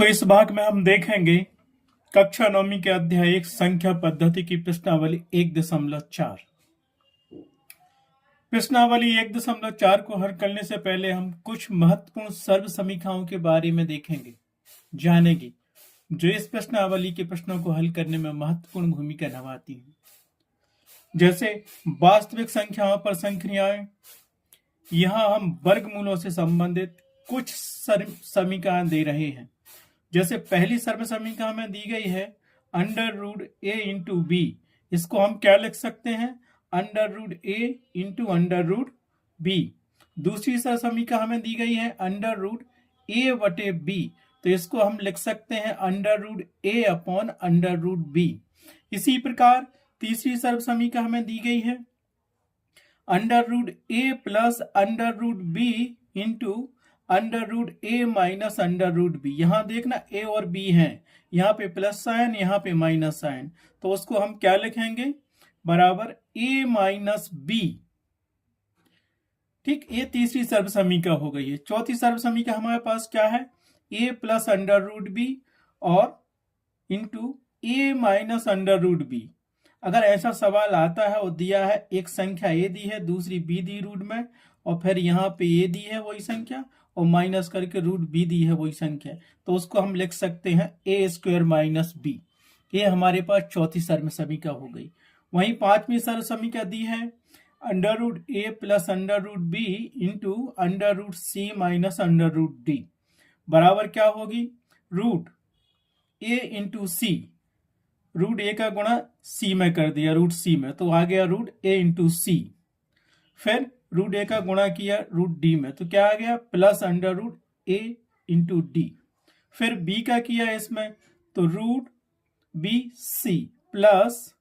तो इस भाग में हम देखेंगे कक्षा नौवीं के अध्याय 1 संख्या पद्धति की प्रश्नावली 1.4। प्रश्नावली 1.4 को हल करने से पहले हम कुछ महत्वपूर्ण सर्व समीकरणों के बारे में देखेंगे, जानेंगे, जो इस प्रश्नावली के प्रश्नों को हल करने में महत्वपूर्ण भूमिका निभाती हैं। जैसे वास्तविक संख्याओं पर संक्रियाएं। यहां हम वर्गमूलों से संबंधित कुछ समीकरण दे रहे हैं। जैसे पहली सर्व समीकरण में दी गई है under root A into B. इसको हम क्या लिख सकते हैं? Under root A into under root B. दूसरी सर्व समीकरण हमें दी गई है अंडर रूट ए बटे बी। तो इसको हम लिख सकते हैं under root A upon under root B. इसी प्रकार तीसरी सर्व समीकरण हमें दी गई है under root A plus under root B into under root A minus under root B. यहां देखना ए और बी हैं, यहाँ पे प्लस साइन, यहाँ पे माइनस साइन, तो उसको हम क्या लिखेंगे? बराबर ए माइनस बी। ठीक, ये तीसरी सर्व समीकरण हो गई है। चौथी सर्व समीकरण हमारे पास क्या है? A plus under root B और into A minus under root B. अगर ऐसा सवाल आता है और दिया है एक संख्या ए दी है, दूसरी बी दी रूट में, और फिर यहाँ पे ए दी है वही संख्या और माइनस करके रूट बी दी है वही संख्या, तो उसको हम लिख सकते हैं ए स्क्वायर माइनस बी। ये हमारे पास चौथी सर्व समीकरण हो गई। वहीं पांचवी सर्व समीकरण दी है under root A plus under root B into under root C minus under root D बराबर क्या होगी? Root A into C. Root A का गुणा सी में कर दिया, रूट सी में, तो आ गया रूट ए इंटू सी। फिर रूट ए का गुणा किया रूट डी में, तो क्या आ गया? Plus under root A into D. फिर बी का किया इसमें, तो रूट बी सी प्लस,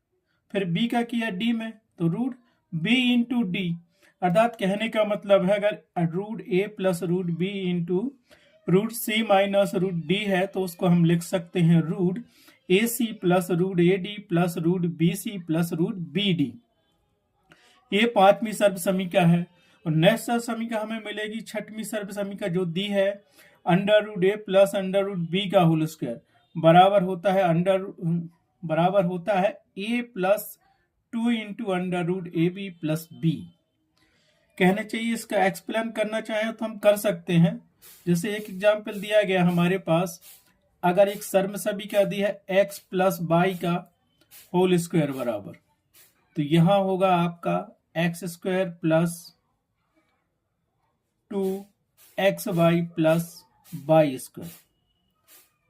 फिर बी का किया डी में, तो रूट बी इंटू डी। अर्थात कहने का मतलब है अगर root A plus root B into root C minus root D है, तो उसको हम लिख सकते हैं root A C plus root A D plus root B C plus root B D. ये पांचवी सर्व समीकरण है। और नेक्स्ट सर्व समीकरण हमें मिलेगी छठवीं सर्व समीकरण जो दी है under root A plus under root B का होल स्क्वायर बराबर होता है A plus 2 into under root A B plus B. कहने चाहिए, इसका एक्सप्लेन करना चाहें तो हम कर सकते हैं। जैसे एक एग्जाम्पल दिया गया हमारे पास, अगर एक सर्व समीकरण दी है x प्लस वाई का होल स्क्वायर बराबर, तो यहां होगा आपका X square plus 2xy plus Y square.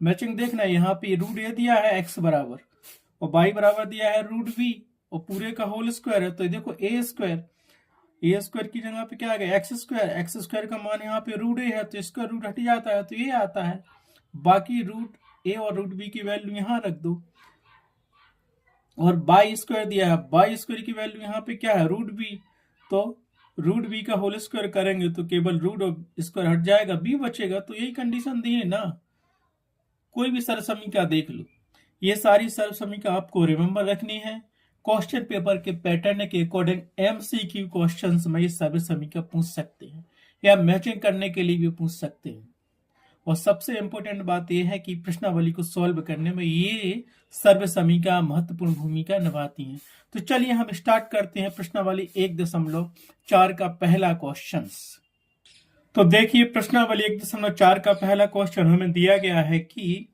Matching देखना, यहाँ पे रूट ए दिया है x बराबर और y बराबर दिया है रूट b और पूरे का होल स्क्वायर है, तो देखो ए स्क्वायर की जगह पे क्या आ गया? एक्स स्क्वायर का मान यहाँ पे रूट ए है, तो इसका रूट हट जाता है तो ये आता है। बाकी रूट ए और रूट बी की वैल्यू यहां रख दो। और बाई स्क्वायर दिया है, बाई स्क्वायर की वैल्यू यहाँ पे क्या है? रूट बी, तो रूट बी का होल स्क्वायर करेंगे तो केवल रूट और स्क्वायर हट जाएगा, बी बचेगा। तो यही कंडीशन दी है ना। कोई भी सर्व समीकरण देख लो, ये सारी सर्व समीकरण आपको रिमेंबर रखनी है। क्वेश्चन पेपर के पैटर्न के अकॉर्डिंग एमसीक्यू क्वेश्चंस में ये सर्व समीकरण पूछ सकते हैं या मैचिंग करने के लिए भी पूछ सकते हैं। और सबसे इंपॉर्टेंट बात यह है कि प्रश्नावली को सॉल्व करने में ये सर्व समीकरण महत्वपूर्ण भूमिका निभाती हैं। तो चलिए हम स्टार्ट करते हैं प्रश्नावली 1.4 का पहला क्वेश्चन। तो देखिए प्रश्नावली 1.4 का पहला क्वेश्चन हमें दिया गया है कि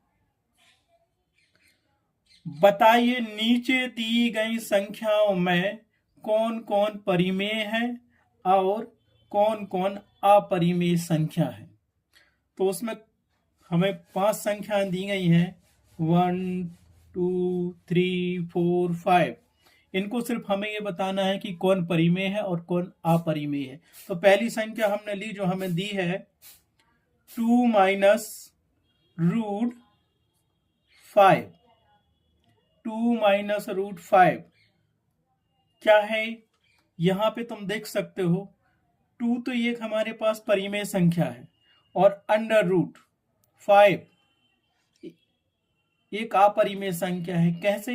बताइए नीचे दी गई संख्याओं में कौन कौन परिमेय है और कौन कौन अपरिमेय संख्या है। तो उसमें हमें 5 संख्याएं दी गई हैं, 1 2 3 4 5। इनको सिर्फ हमें ये बताना है कि कौन परिमेय है और कौन अपरिमेय है। तो पहली संख्या हमने ली जो हमें दी है 2 माइनस रूट 5। 2 माइनस रूट 5 क्या है? यहां पे तुम देख सकते हो 2 तो ये हमारे पास परिमेय संख्या है और अंडर रूट 5 एक अपरिमेय संख्या है। कैसे?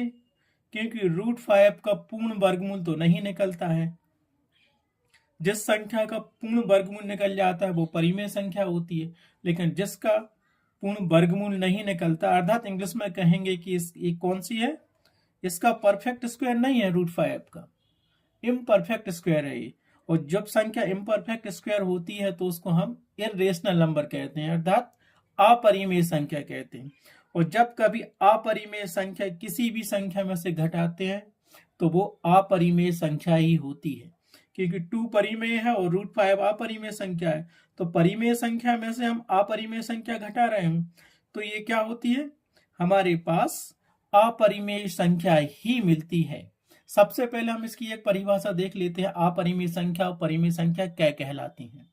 क्योंकि रूट 5 का पूर्ण वर्गमूल तो नहीं निकलता है। जिस संख्या का पूर्ण वर्गमूल निकल जाता है वो परिमेय संख्या होती है, लेकिन जिसका पूर्ण वर्गमूल नहीं निकलता, अर्थात इंग्लिश में कहेंगे कि ये कौन सी है, इसका परफेक्ट स्क्वायर नहीं है √5 का, इम्परफेक्ट स्क्वायर है ये। और जब संख्या इम्परफेक्ट स्क्वायर होती है तो उसको हम इर्रेशनल नंबर कहते हैं, अर्थात अपरिमेय संख्या कहते हैं। और जब कभी अपरिमेय संख्या किसी भी संख्या में से घटाते हैं तो वो अपरिमेय संख्या ही होती है, क्योंकि 2 परिमेय है और √5 अपरिमेय संख्या है। तो परिमेय संख्या में से हम अपरिमेय संख्या घटा रहे हैं तो ये क्या होती है, हमारे पास अपरिमेय संख्या ही मिलती है। सबसे पहले हम इसकी एक परिभाषा देख लेते हैं, अपरिमेय संख्या और परिमेय संख्या क्या कहलाती हैं।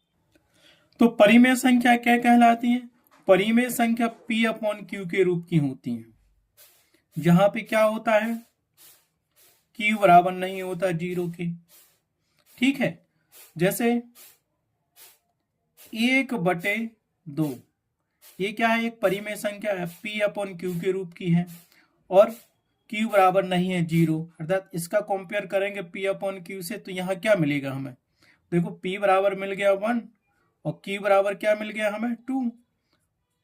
तो परिमेय संख्या क्या कहलाती है, परिमेय संख्या P/Q के रूप की होती है, जहां पे क्या होता है, Q बराबर नहीं होता 0 के। ठीक है, जैसे 1/2 ये क्या है, एक परिमेय संख्या है, P/Q के रूप की है और Q बराबर नहीं है 0, अर्थात इसका कंपेयर करेंगे P/Q से तो यहाँ क्या मिलेगा हमें, देखो P बराबर मिल गया 1 और Q बराबर क्या मिल गया हमें 2,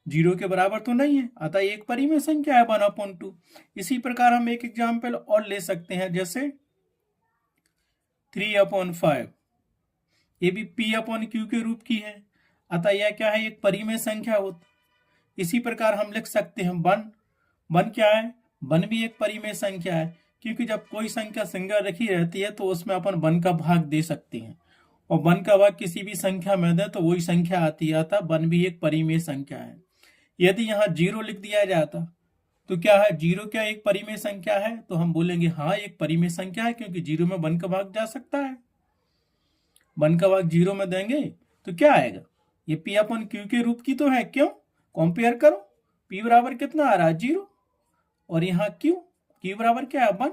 0 के बराबर तो नहीं है, अतः एक परिमेय संख्या है 1/2। इसी प्रकार हम एक एग्जाम्पल और ले सकते हैं, जैसे 3/5 ये भी P/Q के रूप की है, अतः यह क्या है, एक परिमेय संख्या होती। इसी प्रकार हम लिख सकते हैं 1 क्या है, 1 भी एक परिमेय संख्या है, क्योंकि जब कोई संख्या सिंगल रखी रहती है तो उसमें अपन 1 का भाग दे सकते हैं और 1 का भाग किसी भी संख्या में दे तो वही संख्या आती है, अतः 1 भी एक परिमेय संख्या है। यदि यहाँ 0 लिख दिया जाता तो क्या है, 0 क्या एक परिमेय संख्या है, तो हम बोलेंगे हाँ एक परिमेय संख्या है, क्योंकि 0 में 1 का भाग जा सकता है, 1 का भाग 0 में देंगे तो क्या आएगा, ये P/Q के रूप की तो है। क्यों, कंपेयर करो, P बराबर कितना आ रहा है 0 और यहाँ Q बराबर क्या है 1,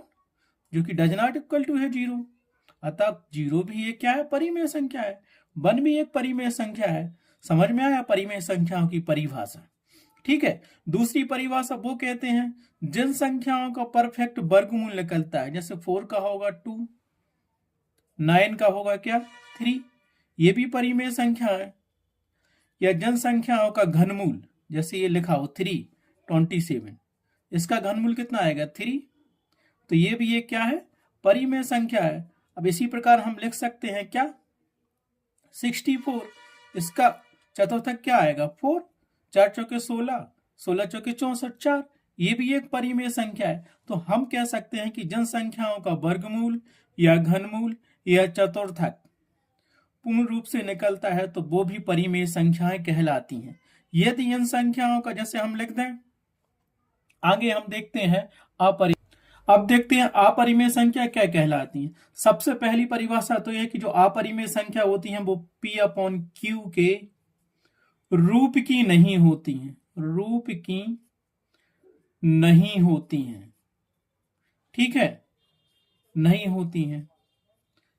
जो कि डज नॉट इक्वल टू है 0, अतः 0 भी ये क्या है, परिमेय संख्या है, 1 भी एक परिमेय संख्या है। समझ में आया परिमेय संख्याओं की परिभाषा। ठीक है, दूसरी परिभाषा वो कहते हैं जिन संख्याओं का परफेक्ट वर्गमूल निकलता है, जैसे 4 का होगा 2, 9 का होगा क्या 3, ये भी परिमेय संख्या है। या जिन संख्याओं का घनमूल, जैसे ये लिखा हो 327, इसका घनमूल कितना आएगा 3, तो ये भी ये क्या है, परिमेय संख्या है। अब इसी प्रकार हम लिख सकते हैं क्या 64, इसका चतुर्थक क्या आएगा 4, 4 चौके 16, 16 चौके 64, 4, ये भी एक परिमेय संख्या है। तो हम कह सकते हैं कि जिन संख्याओं का वर्गमूल या घनमूल या चतुर्थक पूर्ण रूप से निकलता है तो वो भी परिमेय संख्याएं कहलाती हैं। यदि इन संख्याओं का, जैसे हम लिख दें, आगे हम देखते हैं अब देखते हैं अपरिमेय संख्या क्या कहलाती है। सबसे पहली परिभाषा तो यह कि जो अपरिमेय संख्या होती है वो P/Q के रूप की नहीं होती हैं, रूप की नहीं होती हैं, ठीक है, नहीं होती हैं,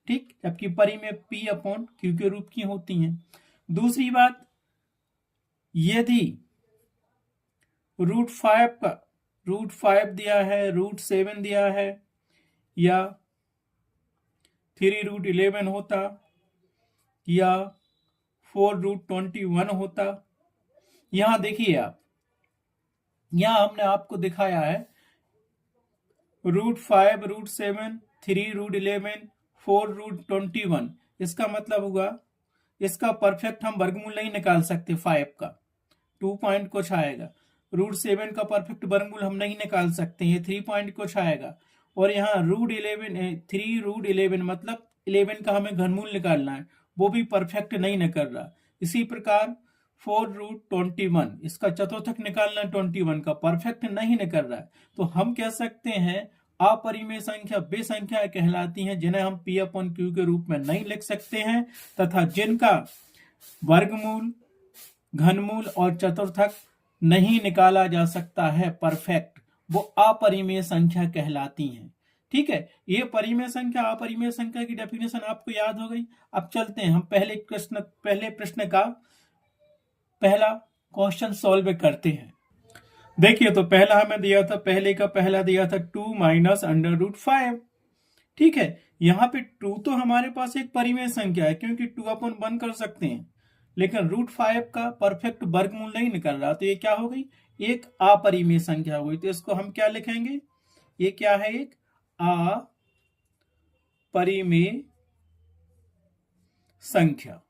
ठीक, जबकि परिमेय P/Q के रूप की होती हैं। दूसरी बात, यदि √5 दिया है, √7 दिया है या 3√11 होता या 4√21 होता, यहां देखिए आप, यहां हमने आपको दिखाया है √5, √7, 3√11, 4√21, इसका मतलब हुआ इसका परफेक्ट हम वर्गमूल नहीं निकाल सकते 5 का, 2 पॉइंट कुछ आएगा। √7 का परफेक्ट वर्गमूल हम नहीं निकाल सकते, ये 3 पॉइंट कुछ आएगा। और यहाँ √11 मतलब 11 का हमें घनमूल निकालना है, वो भी परफेक्ट नहीं निकल रहा। इसी प्रकार 4√21, इसका चतुर्थक निकालना 21 का परफेक्ट नहीं निकल रहा है। तो हम कह सकते हैं अपरिमेय संख्या वे संख्या कहलाती हैं जिन्हें हम P/Q के रूप में नहीं लिख सकते हैं तथा जिनका वर्गमूल, घनमूल और चतुर्थक नहीं निकाला जा सकता है परफेक्ट, वो अपरिमेय संख्या कहलाती हैं। ठीक है, ये परिमेय संख्या अपरिमेय संख्या की डेफिनेशन आपको याद हो गई। अब चलते हैं हम पहले प्रश्न का पहला क्वेश्चन सॉल्व करते हैं। देखिए, तो पहला हमें दिया था, पहले का पहला दिया था 2 - √5। ठीक है, यहाँ पे 2 तो हमारे पास एक परिमेय संख्या है क्योंकि 2/1 कर सकते हैं, लेकिन √5 का परफेक्ट वर्गमूल नहीं निकल रहा, तो ये क्या हो गई, एक अपरिमेय संख्या हो गई। तो इसको हम क्या लिखेंगे, ये क्या है, एक अपरिमेय संख्या।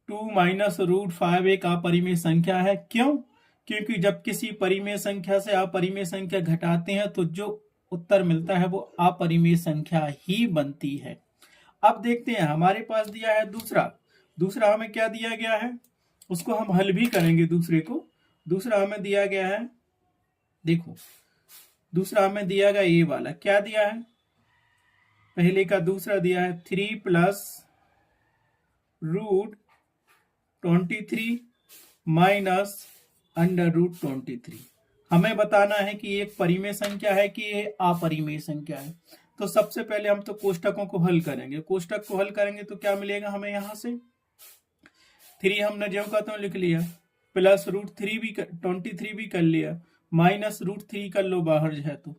2 माइनस √5 एक अपरिमेय संख्या है। क्यों? क्योंकि जब किसी परिमेय संख्या से अपरिमेय संख्या घटाते हैं तो जो उत्तर मिलता है वो अपरिमेय संख्या ही बनती है। अब देखते हैं, हमारे पास दिया है दूसरा हमें क्या दिया गया है, उसको हम हल भी करेंगे। दूसरा हमें दिया गया है, देखो दूसरा हमें दिया गया ये वाला, क्या दिया है, पहले का दूसरा दिया है 3 प्लस √23 माइनस √23। हमें बताना है कि ये एक परिमेय संख्या है कि ये अपरिमेय संख्या है। तो सबसे पहले हम तो कोष्टकों को हल करेंगे। कोष्टक को हल करेंगे तो क्या मिलेगा हमें, यहां से 3 हमने जो का तो लिख लिया, प्लस √23 भी कर लिया, माइनस √3 कर लो बाहर जो है, तो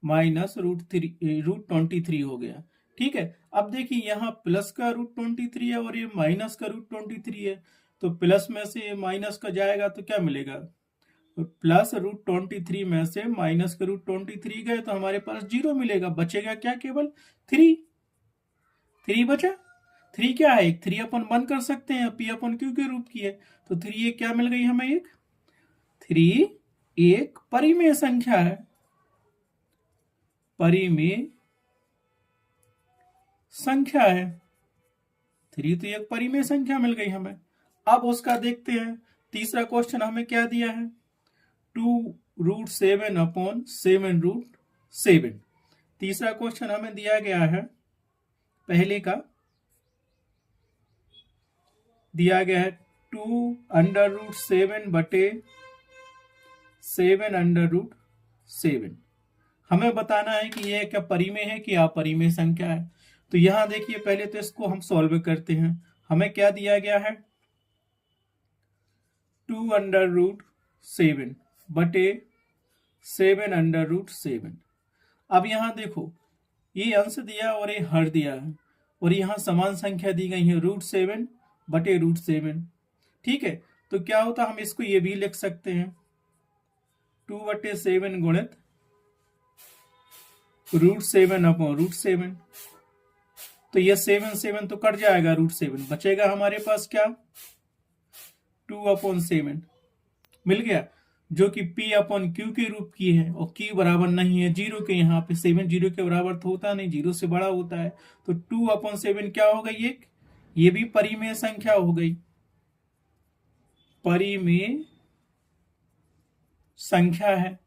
माइनस √23 हो गया। ठीक है, अब देखिए यहाँ प्लस का √23 है और ये माइनस का √23 है, तो प्लस में से माइनस का जाएगा तो क्या मिलेगा, तो प्लस √23 में से माइनस का √23 गए तो हमारे पास 0 मिलेगा, बचेगा क्या, केवल 3 बचा। 3 क्या है, 3 अपन 1 कर सकते हैं, P अपन Q के रूप की है, तो 3 ये क्या मिल गई हमें, 3 एक परिमेय संख्या है, परिमेय संख्या है। 3 तो एक परिमेय संख्या मिल गई हमें। अब उसका देखते हैं, तीसरा क्वेश्चन हमें क्या दिया है, 2√7 अपॉन 7√7। तीसरा क्वेश्चन हमें दिया गया है, पहले का दिया गया है 2√7 बटे 7√7। हमें बताना है कि यह क्या परिमेय है कि अपरिमेय संख्या है। तो यहां देखिए, पहले तो इसको हम सॉल्व करते हैं। हमें क्या दिया गया है, 2√7 बटे 7√7। अब यहां देखो, ये अंश दिया और ये हर दिया है, और यहां समान संख्या दी गई है √7 बटे √7। ठीक है, तो क्या होता, हम इसको ये भी लिख सकते हैं 2/7 गुणित √7 अपॉन √7। तो ये 7 तो कट जाएगा, √7 बचेगा हमारे पास क्या, 2/7 मिल गया, जो कि P अपॉन Q के रूप की है, और Q बराबर नहीं है 0 के, यहाँ पे 7 0 के बराबर तो होता नहीं, 0 से बड़ा होता है। तो 2/7 क्या हो गई, एक ये भी परिमेय संख्या हो गई, परिमेय संख्या है।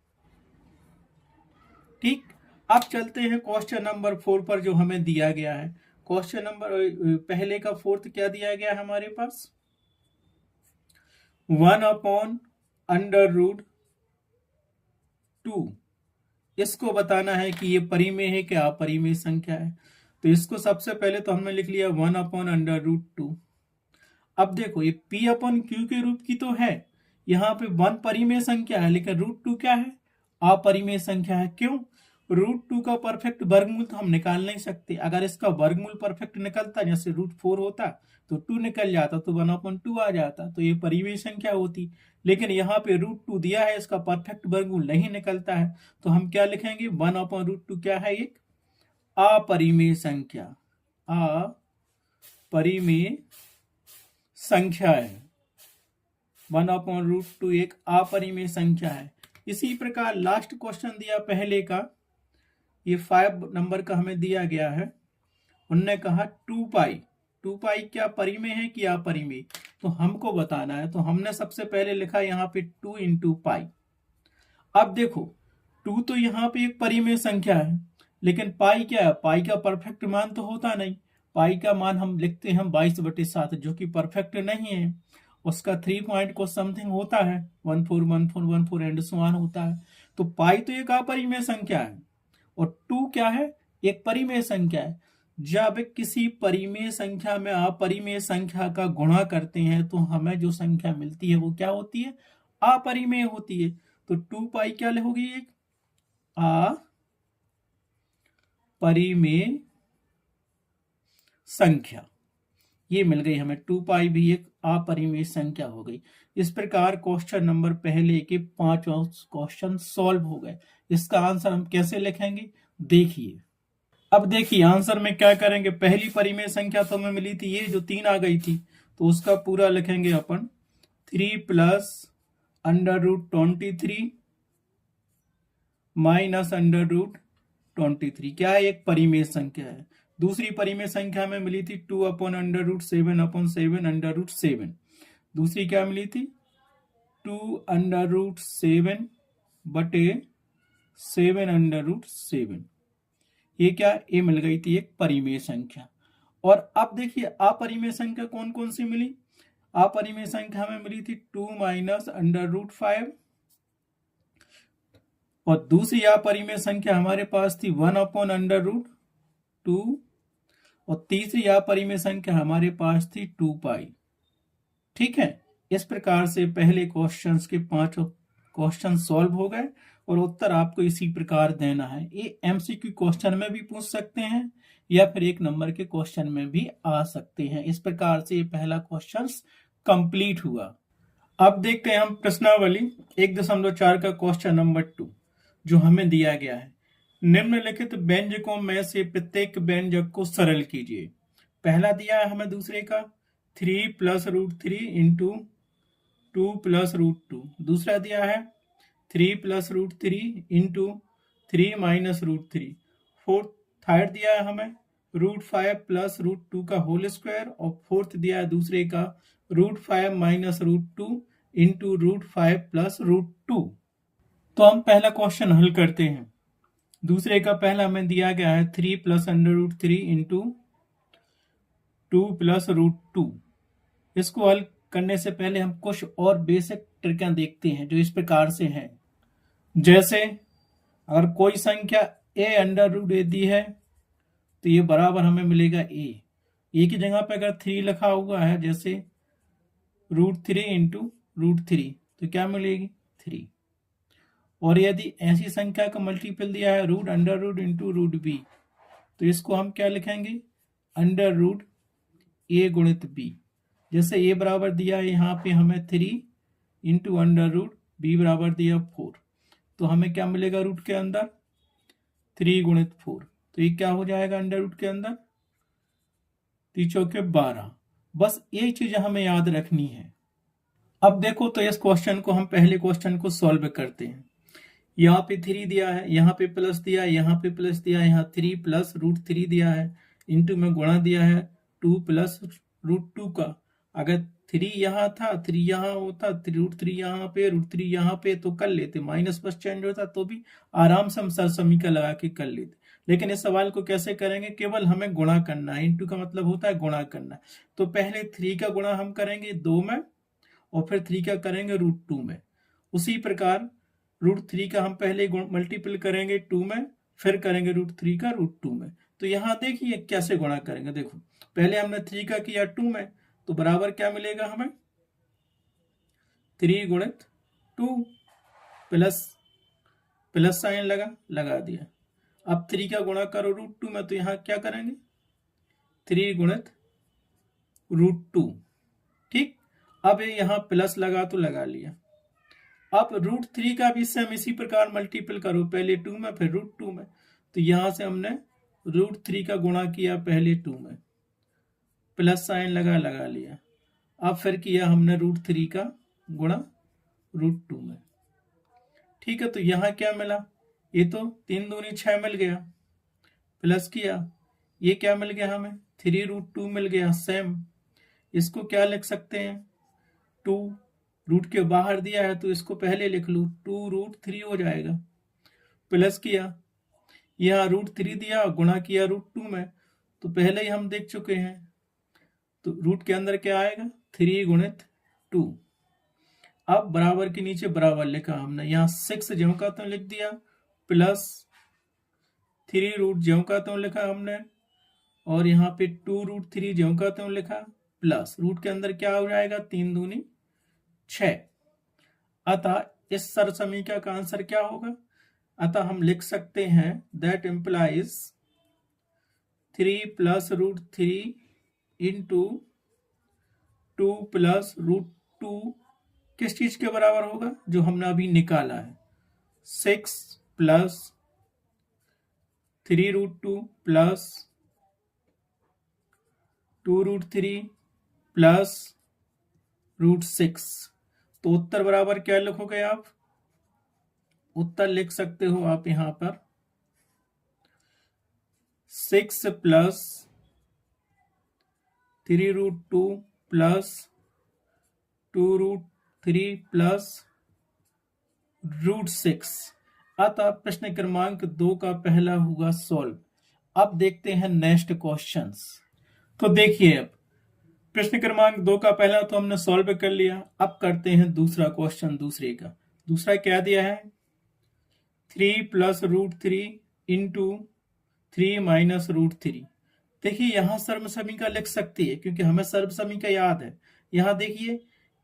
ठीक, अब चलते हैं क्वेश्चन नंबर 4 पर, जो हमें दिया गया है। क्वेश्चन नंबर पहले का 4 क्या दिया गया है हमारे पास, 1/√2। इसको बताना है कि ये परिमेय है कि अपरिमेय संख्या है। तो इसको सबसे पहले तो हमने लिख लिया 1/√2। अब देखो, ये P अपन Q के रूप की तो है, यहाँ पे 1 परिमेय संख्या है, लेकिन √2 क्या है, अपरिमेय संख्या है। क्यों, √2 का परफेक्ट वर्गमूल तो हम निकाल नहीं सकते। अगर इसका वर्गमूल परफेक्ट निकलता, जैसे √4 होता तो 2 निकल जाता, तो 1/2 आ जाता, तो ये परिमेय संख्या होती। लेकिन यहाँ पे √2 दिया है, इसका परफेक्ट वर्गमूल नहीं निकलता है, तो हम क्या लिखेंगे, 1/√2 क्या है, एक अपरिमेय संख्या, अपरिमेय संख्या है। 1/√2 एक अपरिमेय संख्या है। इसी प्रकार लास्ट क्वेश्चन दिया पहले का, ये 5 नंबर का हमें दिया गया है। उनने कहा 2π क्या परिमेय है कि अपरिमेय, तो हमको बताना है। तो हमने सबसे पहले लिखा यहाँ पे 2 × π। अब देखो, 2 तो यहाँ पे एक परिमेय संख्या है, लेकिन पाई क्या है, पाई का परफेक्ट मान तो होता नहीं। पाई का मान हम लिखते हैं 22/7, जो कि परफेक्ट नहीं है। उसका 3 पॉइंट को समथिंग होता है, 141414 एंड सो ऑन होता है। तो पाई तो एक अपरिमेय संख्या है, और 2 क्या है, एक परिमेय संख्या है। जब किसी परिमेय संख्या में अपरिमेय संख्या का गुणा करते हैं तो हमें जो संख्या मिलती है वो क्या होती है, अपरिमेय होती है। तो 2π क्या होगी, एक अपरिमेय संख्या। ये मिल गई हमें 2 पाई भी एक अपरिमेय संख्या हो गई। इस प्रकार क्वेश्चन नंबर पहले के 5 क्वेश्चन सॉल्व हो गए। इसका आंसर हम कैसे लिखेंगे देखिए। अब देखिए आंसर में क्या करेंगे, पहली परिमेय संख्या तो हमें मिली थी ये जो 3 आ गई थी, तो उसका पूरा लिखेंगे अपन 3 plus under root 23 minus under root 23 क्या है, एक परिमेय संख्या है। दूसरी परिमेय संख्या में मिली थी 2 upon under root 7 upon 7 under root 7। दूसरी क्या मिली थी 2 अंडर रूट 7 बटे 7 अंडर रूट 7। ये क्या, ये मिल गई थी एक परिमेय संख्या। और अब देखिए अपरिमेय संख्या कौन कौन सी मिली। अपरिमेय संख्या में मिली थी 2 माइनस अंडर रूट 5, और दूसरी अपरिमेय संख्या हमारे पास थी 1 अपॉन अंडर रूट 2, और तीसरी अपरिमेय संख्या हमारे पास थी 2 पाई। ठीक है, इस प्रकार से पहले क्वेश्चंस के 5 क्वेश्चन सॉल्व हो गए और उत्तर आपको इसी प्रकार देना है। ये एमसीक्यू क्वेश्चन में भी पूछ सकते हैं या फिर 1 नंबर के क्वेश्चन में भी आ सकते हैं। इस प्रकार से ये पहला क्वेश्चन कंप्लीट हुआ। अब देखते हैं हम प्रश्नावली 1.4 का क्वेश्चन नंबर 2 जो हमें दिया गया है। निम्नलिखित व्यंजकों में से प्रत्येक व्यंजक को सरल कीजिए। पहला दिया है हमें दूसरे का 3 plus root 3 into 2 plus root 2। दूसरा दिया है 3 plus root 3 into 3 minus root 3। Third दिया है हमें रूट 5 प्लस रूट 2 का होल स्क्वायर, और फोर्थ दिया है दूसरे का root 5 minus root 2 into root 5 plus root 2। तो हम पहला क्वेश्चन हल करते हैं। दूसरे का पहला हमें दिया गया है 3 plus under root 3 into 2 plus root 2। इसको हल करने से पहले हम कुछ और बेसिक ट्रिक देखते हैं जो इस प्रकार से हैं। जैसे अगर कोई संख्या a अंडर रूट ए दी है तो ये बराबर हमें मिलेगा a की जगह पे अगर 3 लिखा हुआ है जैसे रूट 3 इंटू रूट 3 तो क्या मिलेगी 3। और यदि ऐसी संख्या का मल्टीपल दिया है root under root into root B तो इसको हम क्या लिखेंगे अंडर रूट ए गुणित बी। जैसे ए बराबर दिया है यहाँ पे हमें 3 इंटू अंडर रूट बी बराबर दिया 4, तो हमें क्या मिलेगा रूट के अंदर 3 गुणित 4, तो ये क्या हो जाएगा अंडर रूट के अंदर 3 चौके 12। बस ये चीज हमें याद रखनी है। अब देखो तो इस क्वेश्चन को हम पहले क्वेश्चन को सॉल्व करते हैं। यहाँ पे 3 दिया है, यहाँ पे प्लस दिया है, यहाँ पे प्लस दिया है, यहाँ 3 प्लस रूट 3 दिया है, इंटू में गुणा दिया है 2 प्लस रूट 2 का। अगर 3 यहाँ था 3 यहाँ होता, रूट 3 यहाँ पे रूट 3 यहाँ पे तो कर लेते, माइनस प्लस चेंज होता तो भी आराम से हम सरसमीका लगा के कर लेते। लेकिन इस सवाल को कैसे करेंगे, केवल हमें गुणा करना है। इंटू का मतलब होता है गुणा करना। तो पहले 3 का गुणा हम करेंगे 2 में और फिर 3 का करेंगे रूट 2 में। उसी प्रकार रूट 3 का हम पहले मल्टीपल करेंगे 2 में, फिर करेंगे रूट 3 का रूट 2 में। तो यहाँ देखिए कैसे गुणा करेंगे। देखो पहले हमने 3 का किया 2 में तो बराबर क्या मिलेगा हमें 3 गुणित 2 प्लस साइन लगा दिया। अब 3 का गुणा करो रूट 2 में तो यहाँ क्या करेंगे 3 गुणित रूट 2। ठीक, अब यहाँ प्लस लगा तो लगा लिया। अब रूट 3 का भी सेम इसी प्रकार मल्टीपल करो, पहले 2 में फिर रूट 2 में। तो यहां से हमने रूट 3 का गुणा किया पहले 2 में, प्लस साइन लगा लिया। अब फिर किया हमने रूट 3 का गुणा रूट 2 में। ठीक है, तो यहां क्या मिला, ये तो 3 दूनी 6 मिल गया, प्लस किया, ये क्या मिल गया हमें 3 रूट 2 मिल गया। सेम इसको क्या लिख सकते हैं 2, रूट के बाहर दिया है तो इसको पहले लिख लूं 2 रूट 3 हो जाएगा। प्लस किया, यहाँ रूट 3 दिया, गुणा किया रूट 2 में, तो पहले ही हम देख चुके हैं। तो रूट के अंदर क्या आएगा 3 गुणित 2। अब बराबर के नीचे बराबर लिखा हमने, यहाँ 6 ज्यों का त्यों लिख दिया, प्लस 3 रूट ज्यों का त्यों लिखा हमने, और यहाँ पे 2 रूट 3 ज्यों का त्यों लिखा, प्लस रूट के अंदर क्या हो जाएगा 3 दूनी 6। अतः इस सरसमीका का आंसर क्या होगा, अतः हम लिख सकते हैं that implies 3 plus root 3 into 2 plus root 2 किस चीज के बराबर होगा, जो हमने अभी निकाला है, 6 plus 3 root 2 plus 2 root 3 plus root 6। तो उत्तर बराबर क्या लिखोगे आप, उत्तर लिख सकते हो आप यहां पर 6 plus 3 root 2 plus 2 root 3 plus root 6। अतः प्रश्न क्रमांक 2 का पहला हुआ सॉल्व। अब देखते हैं नेक्स्ट क्वेश्चंस। तो देखिए, अब प्रश्न क्रमांक 2 का पहला तो हमने सॉल्व कर लिया। अब करते हैं दूसरा क्वेश्चन। दूसरा क्या दिया है, 3 plus root 3 into 3 minus root 3। देखिए यहां सर्वसमीका लिख सकती है क्योंकि हमें सर्वसमीका याद है। यहां देखिए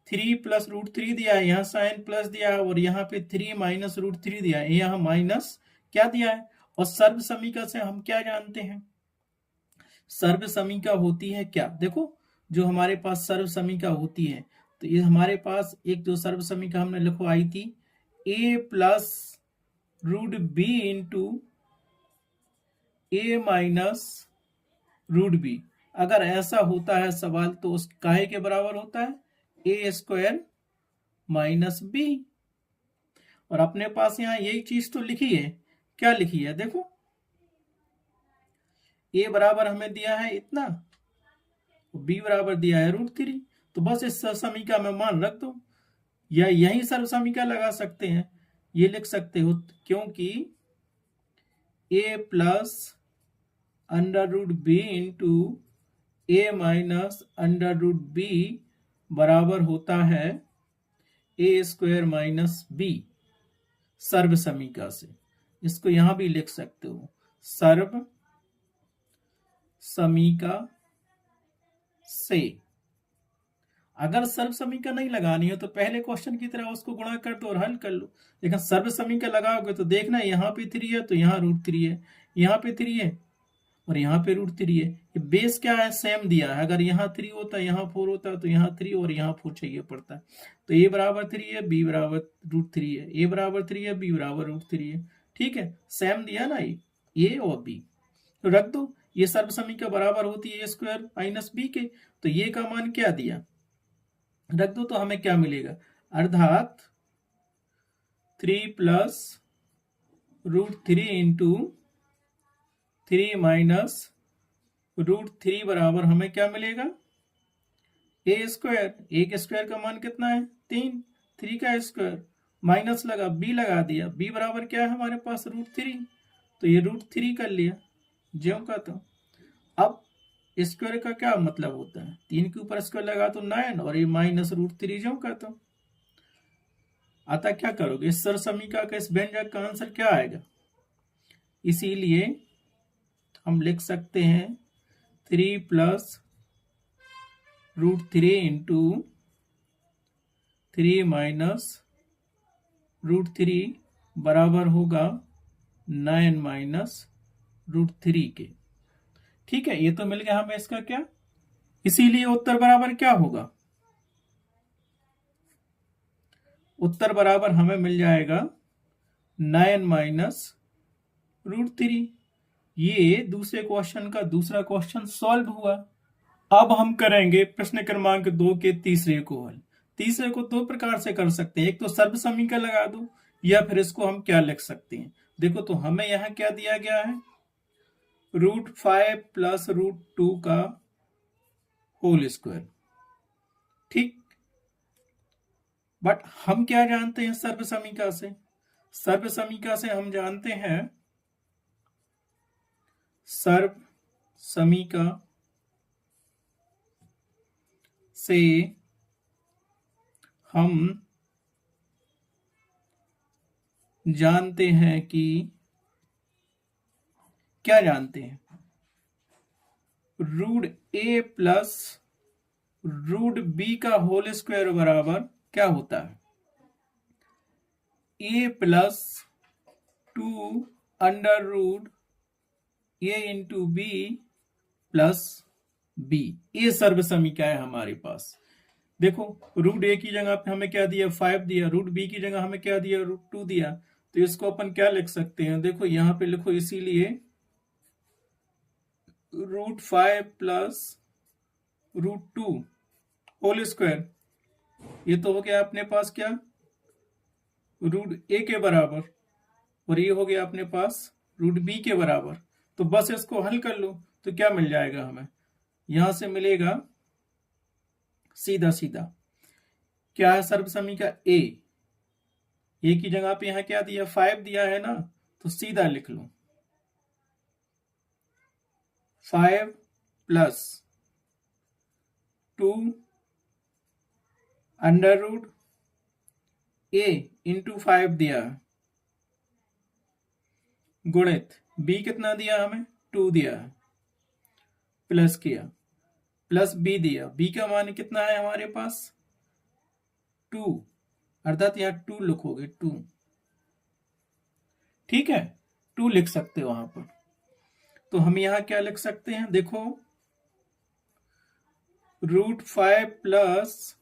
3 प्लस रूट 3 दिया है, यहाँ साइन प्लस दिया है, और यहाँ पे 3 माइनस रूट 3 दिया है, यहाँ माइनस क्या दिया है। और सर्वसमीका से हम क्या जानते हैं, सर्वसमीका होती है क्या, देखो जो हमारे पास सर्वसमीका होती है, तो ये हमारे पास एक जो सर्वसमीका हमने लिखवाई थी, a plus root B into A minus root B. अगर ऐसा होता है सवाल तो उस काहे के बराबर होता है, ए स्क्वायर माइनस बी। और अपने पास यहाँ यही चीज तो लिखी है, क्या लिखी है देखो, ए बराबर हमें दिया है इतना, बी बराबर दिया है रूट 3। तो बस इस समीका में मान रख दो, या यही सर्वसमीका लगा सकते हैं, ये लिख सकते हो, क्योंकि A plus under root B into A minus under root B बराबर होता है ए स्क्वायर माइनस बी, सर्व समीका से। इसको यहां भी लिख सकते हो, सर्व समीका से। अगर सर्व समीका नहीं लगानी हो तो पहले क्वेश्चन की तरह उसको गुणा कर दो और हल कर लो, लेकिन सर्व समीका लगाओगे तो देखना यहाँ पे 3 है तो यहाँ रूट 3 है, यहाँ पे 3 है और यहाँ पे रूट 3 है। ये बेस क्या है, सेम दिया है। अगर यहाँ 3 होता, यहाँ 4 होता, तो यहाँ 3 और यहाँ 4 चाहिए पड़ता है। तो ए बराबर 3 है, बी बराबर रूट 3 है, ए बराबर 3 है, बी बराबर रूट 3 है। ठीक है, सेम दिया ना ए और बी, तो रख दो। ये सर्व समीका बराबर होती है ए स्क्वायर माइनस बी के, तो ये का मान क्या दिया, रख दो, तो हमें क्या मिलेगा, अर्थात 3 plus root 3 into 3 minus root 3 बराबर हमें क्या मिलेगा, ए स्क्वायर। ए के स्क्वायर का मान कितना है 3, 3 का स्क्वायर माइनस लगा बी लगा दिया, बी बराबर क्या है हमारे पास रूट 3, तो ये रूट 3 कर लिया ज्यों का त्यों। अब स्क्वायर का क्या मतलब होता है, 3 के ऊपर स्क्वायर लगा तो 9 और ये माइनस रूट 3 ज्यों का त्यों। अतः क्या करोगे, इस सर्व समीका का, इस व्यंजक का आंसर क्या आएगा, इसीलिए हम लिख सकते हैं 3 plus root 3 into 3 minus root 3 बराबर होगा 9 माइनस रूट 3 के। ठीक है, ये तो मिल गया हमें इसका क्या, इसीलिए उत्तर बराबर क्या होगा, उत्तर बराबर हमें मिल जाएगा 9 माइनस रूट 3। ये दूसरे क्वेश्चन का दूसरा क्वेश्चन सॉल्व हुआ। अब हम करेंगे प्रश्न क्रमांक 2 के तीसरे को हल। तीसरे को दो प्रकार से कर सकते हैं, एक तो सर्व समीका लगा दो, या फिर इसको हम क्या लिख सकते हैं, देखो तो हमें यहां क्या दिया गया है, रूट 5 प्लस रूट 2 का होल स्क्वायर। ठीक, बट हम क्या जानते हैं सर्व समीका से, सर्व समीका से हम जानते हैं, सर्व समीका से हम जानते हैं कि क्या जानते हैं, root A plus root B का होल स्क्वायर बराबर क्या होता है, A plus 2 under root A into B plus B. ये सर्व समीका है हमारे पास। देखो रूट ए की जगह पे हमें क्या दिया 5 दिया, रूट बी की जगह हमें क्या दिया रूट 2 दिया, तो इसको अपन क्या लिख सकते हैं, देखो यहाँ पे लिखो इसीलिए root 5 plus root 2 whole square, ये तो हो गया अपने पास क्या रूट ए के बराबर, और ये हो गया अपने पास रूट बी के बराबर। तो बस इसको हल कर लो तो क्या मिल जाएगा हमें, यहां से मिलेगा सीधा सीधा क्या है सर्वसमी का ए की जगह पे यहां क्या दिया 5 दिया है ना, तो सीधा लिख लो 5 plus 2 under root A into 5 दिया है, गुणित बी कितना दिया हमें 2 दिया है, प्लस किया प्लस बी दिया, बी का मान कितना है हमारे पास 2, अर्थात यहाँ 2 लिखोगे 2, ठीक है 2 लिख सकते हो वहां पर। तो हम यहां क्या लिख सकते हैं, देखो रूट 5 प्लस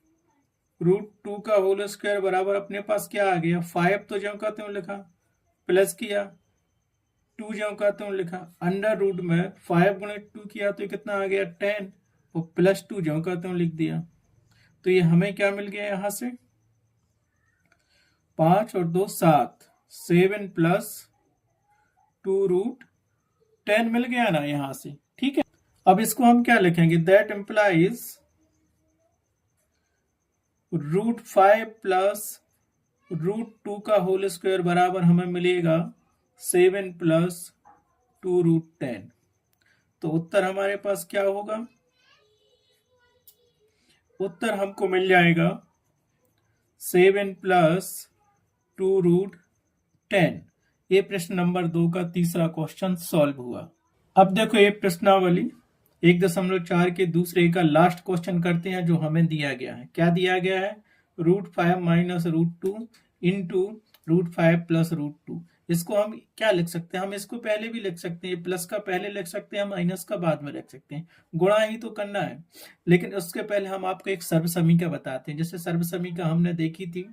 रूट 2 का होल स्क्वायर बराबर अपने पास क्या आ गया 5 तो जो का त्यों लिखा, प्लस किया 2 जो का त्यों लिखा, अंडर रूट में 5 गुणित 2 किया तो कितना आ गया 10, और प्लस 2 जो का त्यों लिख दिया। तो ये हमें क्या मिल गया यहां से 5 और 2 7, 7 प्लस 2 रूट 10 मिल गया ना यहां से, ठीक है। अब इसको हम क्या लिखेंगे, that implies root 5 plus root 2 का होल स्क्वायर बराबर हमें मिलेगा 7 प्लस 2 रूट 10। तो उत्तर हमारे पास क्या होगा, उत्तर हमको मिल जाएगा 7 प्लस 2 रूट 10। ये प्रश्न नंबर 2 का तीसरा क्वेश्चन सॉल्व हुआ। अब देखो ये प्रश्नावली 1.4 के दूसरे का लास्ट क्वेश्चन करते हैं जो हमें दिया गया है। क्या दिया गया है, root 5 minus root 2 into root 5 plus root 2। इसको हम क्या लिख सकते हैं, हम इसको पहले भी लिख सकते हैं, प्लस का पहले लिख सकते हैं, माइनस का बाद में लिख सकते हैं, गुणा ही तो करना है। लेकिन उसके पहले हम आपको एक सर्वसमीका बताते हैं। जैसे सर्वसमीका हमने देखी थी,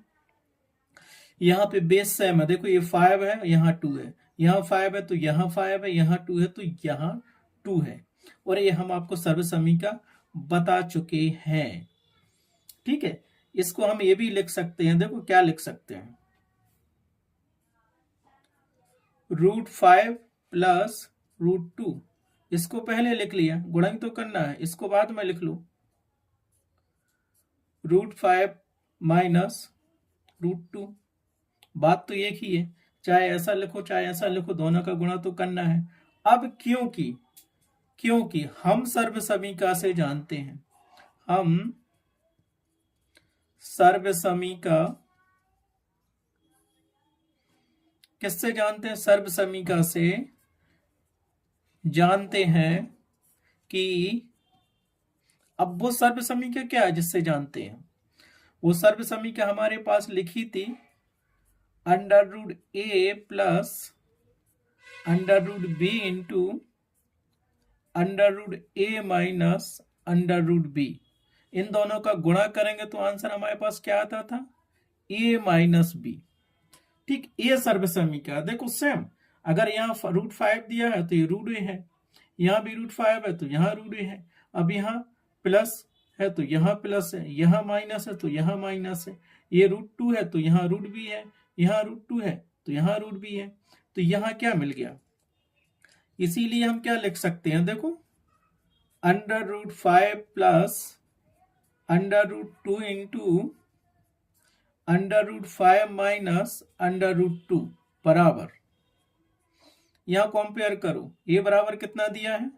यहाँ पे बेस सेम है, देखो ये 5 है यहाँ 2 है, यहाँ 5 है तो यहाँ 5 है, यहाँ 2 है तो यहाँ 2 है, और ये हम आपको सर्वसमीका बता चुके हैं, ठीक है। इसको हम ये भी लिख सकते हैं, देखो क्या लिख सकते हैं, रूट 5 प्लस रूट 2, इसको पहले लिख लिया, गुणन तो करना है, इसको बाद में लिख लो रूट 5 माइनस रूट 2, बात तो एक ही है, चाहे ऐसा लिखो चाहे ऐसा लिखो, दोनों का गुणा तो करना है। अब क्योंकि हम सर्वसमीका से जानते हैं, हम सर्वसमीका किससे जानते हैं, सर्वसमीका से जानते हैं कि अब वो सर्वसमीका क्या है जिससे जानते हैं, वो सर्वसमीका हमारे पास लिखी थी under root A plus under root B into under root A minus under root B. इन दोनों का गुणा करेंगे तो आंसर हमारे पास क्या आता था, ए माइनस बी, ठीक। ये सर्वसमीका देखो सेम, अगर यहाँ रूट 5 दिया है तो ये रूट ए है, यहाँ भी रूट 5 है तो यहाँ रूट ए है, अब यहाँ प्लस है तो यहाँ प्लस है, यहाँ माइनस है तो यहाँ माइनस है, ये रूट 2 है तो यहाँ रूट बी है, यहाँ रूट 2 है तो यहाँ रूट बी है, तो यहाँ क्या मिल गया, इसीलिए हम क्या लिख सकते हैं, देखो under root 5 plus under root 2 into under root 5 minus under root 2 बराबर, यहां कंपेयर करो, ए बराबर कितना दिया है,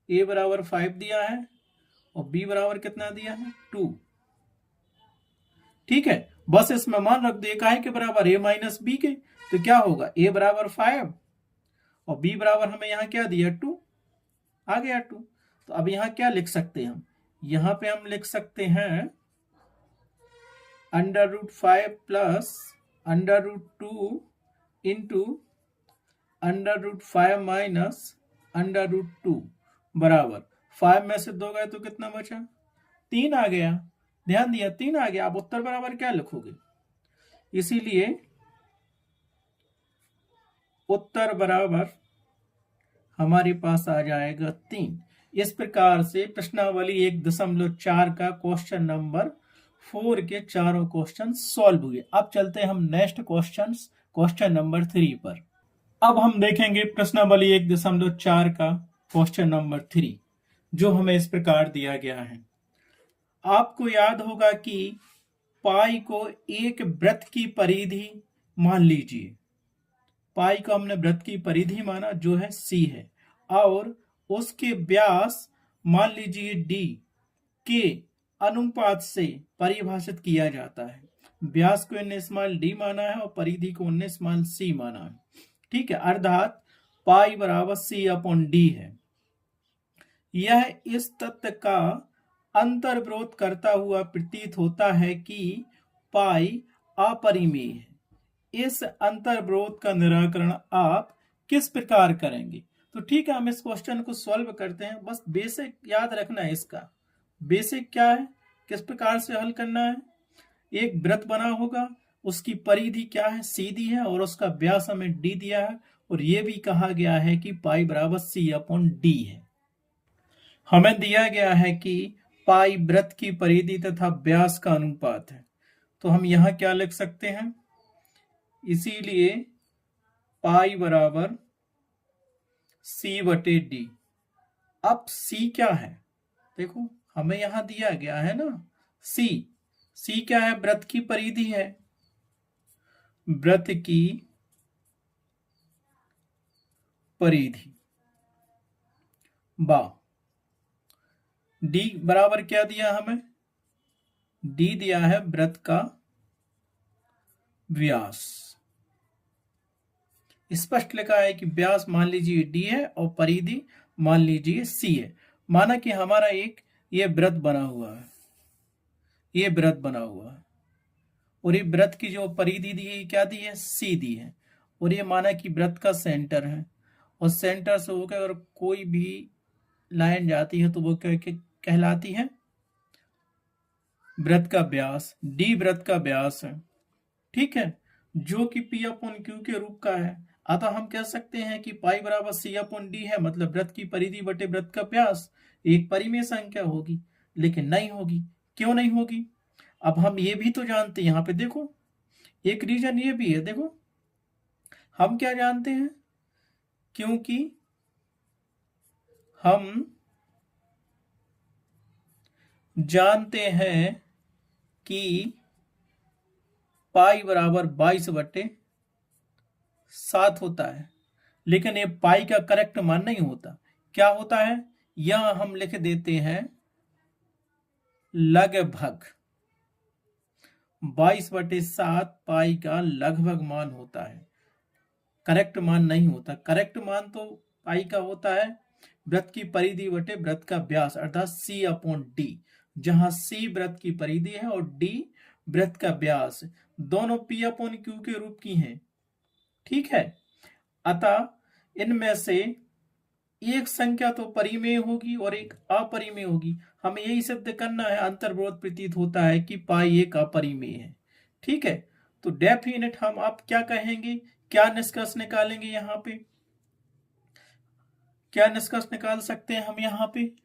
ए बराबर 5 दिया है और बी बराबर कितना दिया है 2, ठीक है। बस इसमें मान रख दो एक के बराबर ए माइनस बी के, तो क्या होगा ए बराबर 5 और बी बराबर हमें यहाँ क्या दिया 2, आ गया 2। तो अब यहाँ क्या लिख सकते हैं हम, यहाँ पे हम लिख सकते हैं under root 5 plus under root 2 into under root 5 minus under root 2 बराबर 5 में से 2 गए तो कितना बचा 3 आ गया, ध्यान दिया 3 आ गया। आप उत्तर बराबर क्या लिखोगे, इसीलिए उत्तर बराबर हमारे पास आ जाएगा 3। इस प्रकार से प्रश्नावली 1.4 का क्वेश्चन नंबर 4 के चारों क्वेश्चन सॉल्व हुए। अब चलते हैं हम नेक्स्ट क्वेश्चन नंबर 3 पर। अब हम देखेंगे प्रश्नावली 1.4 का क्वेश्चन नंबर 3, जो हमें इस प्रकार दिया गया है। आपको याद होगा कि पाई को एक वृत्त की परिधि मान लीजिए, पाई को हमने वृत्त की परिधि माना जो है सी है, और उसके व्यास मान लीजिए डी के अनुपात से परिभाषित किया जाता है। व्यास को 19 डी माना है और परिधि को 19 सी माना है, ठीक है। अर्थात पाई बराबर सी अपॉन डी है। यह इस तथ्य का अंतर्विरोध करता हुआ प्रतीत होता है कि पाई अपरिमेय है। इस अंतर्विरोध का निराकरण आप किस प्रकार करेंगे? तो ठीक है, हम इस क्वेश्चन को सॉल्व करते हैं। बस बेसिक याद रखना है, इसका बेसिक क्या है, किस प्रकार से हल करना है। एक वृत्त बना होगा, उसकी परिधि क्या है, सीधी है, और उसका व्यास हमें डी दिया है, और यह भी कहा गया है कि पाई बराबर सी अपॉन डी है। हमें दिया गया है कि पाई वृत्त की परिधि तथा व्यास का अनुपात है, तो हम यहां क्या लिख सकते हैं, इसीलिए पाई बराबर सी बटे डी। अब सी क्या है, देखो हमें यहां दिया गया है ना सी क्या है, वृत्त की परिधि है, वृत्त की परिधि बा डी बराबर क्या दिया हमें, डी दिया है वृत्त का व्यास। स्पष्ट लिखा है कि व्यास मान लीजिए डी है और परिधि मान लीजिए सी है। माना कि हमारा एक ये वृत्त बना हुआ है, ये वृत्त बना हुआ है, और ये वृत्त की जो परिधि दी है क्या दी है, सी दी है, और ये माना कि वृत्त का सेंटर है, और सेंटर से होकर अगर कोई भी लाइन जाती है तो वो क्या कहलाती है, वृत्त का व्यास। डी वृत्त का व्यास है, ठीक है, जो कि पी अपॉन क्यू के रूप का है। अतः हम कह सकते हैं कि पाई बराबर सी अपॉन डी है, मतलब वृत्त की परिधि बटे वृत्त का व्यास एक परिमेय संख्या होगी। लेकिन नहीं होगी, क्यों नहीं होगी? अब हम ये भी तो जानते हैं, यहां पे देखो एक रीजन ये भी है, देखो हम क्या जानते हैं, क्योंकि हम जानते हैं कि पाई बराबर 22/7 होता है, लेकिन ये पाई का करेक्ट मान नहीं होता। क्या होता है, यहां हम लिख देते हैं लगभग 22/7 पाई का लगभग मान होता है, करेक्ट मान नहीं होता। करेक्ट मान तो पाई का होता है वृत्त की परिधि बटे वृत्त का व्यास, अर्थात सी अपॉन डी, जहां सी वृत्त की परिधि है और डी वृत्त का व्यास, दोनों पी अपॉन क्यू के रूप की हैं, ठीक है। अतः इनमें से एक संख्या तो परिमेय होगी और एक अपरिमेय होगी। हमें यही सिद्ध करना है, अंतर्विरोध प्रतीत होता है कि पाई एक अपरिमेय है, ठीक है। तो डेफिनेट हम आप क्या कहेंगे, क्या निष्कर्ष निकालेंगे, यहां पे क्या निष्कर्ष निकाल सकते हैं हम यहां पे,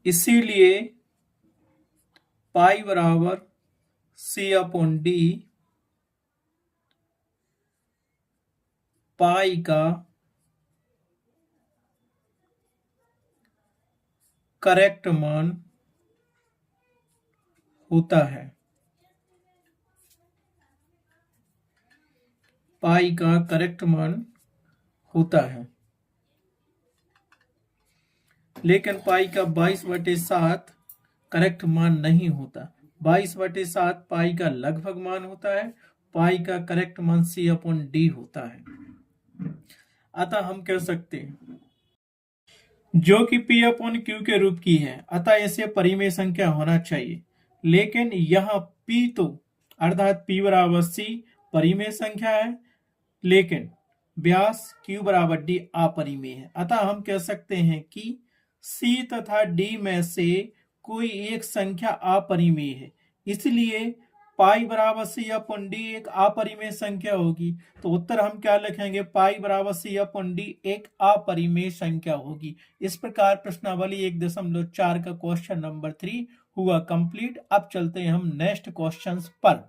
इसीलिए पाई बराबर सी अपॉन डी पाई का करेक्ट मान होता है, पाई का करेक्ट मान होता है। लेकिन पाई का 22/7 करेक्ट मान नहीं होता। 22/7 पाई का लगभग मान होता है, पाई का करेक्ट मान सी अपॉन डी होता है। अतः हम कह सकते हैं जो कि पी अपॉन क्यू के रूप की है, अतः इसे परिमेय संख्या होना चाहिए। लेकिन यहां पी तो अर्थात पी बराबर सी परिमेय संख्या है, लेकिन व्यास क्यू बराबर डी अपरिमेय है। अतः हम कह सकते हैं कि सी तथा डी में से कोई एक संख्या अपरिमेय है, इसलिए पाई बराबर सी अपन डी एक अपरिमेय संख्या होगी। तो उत्तर हम क्या लिखेंगे, पाई बराबर सी अपन डी एक अपरिमेय संख्या होगी। इस प्रकार प्रश्नावली 1.4 का क्वेश्चन नंबर 3 हुआ कंप्लीट। अब चलते हैं हम नेक्स्ट क्वेश्चंस पर।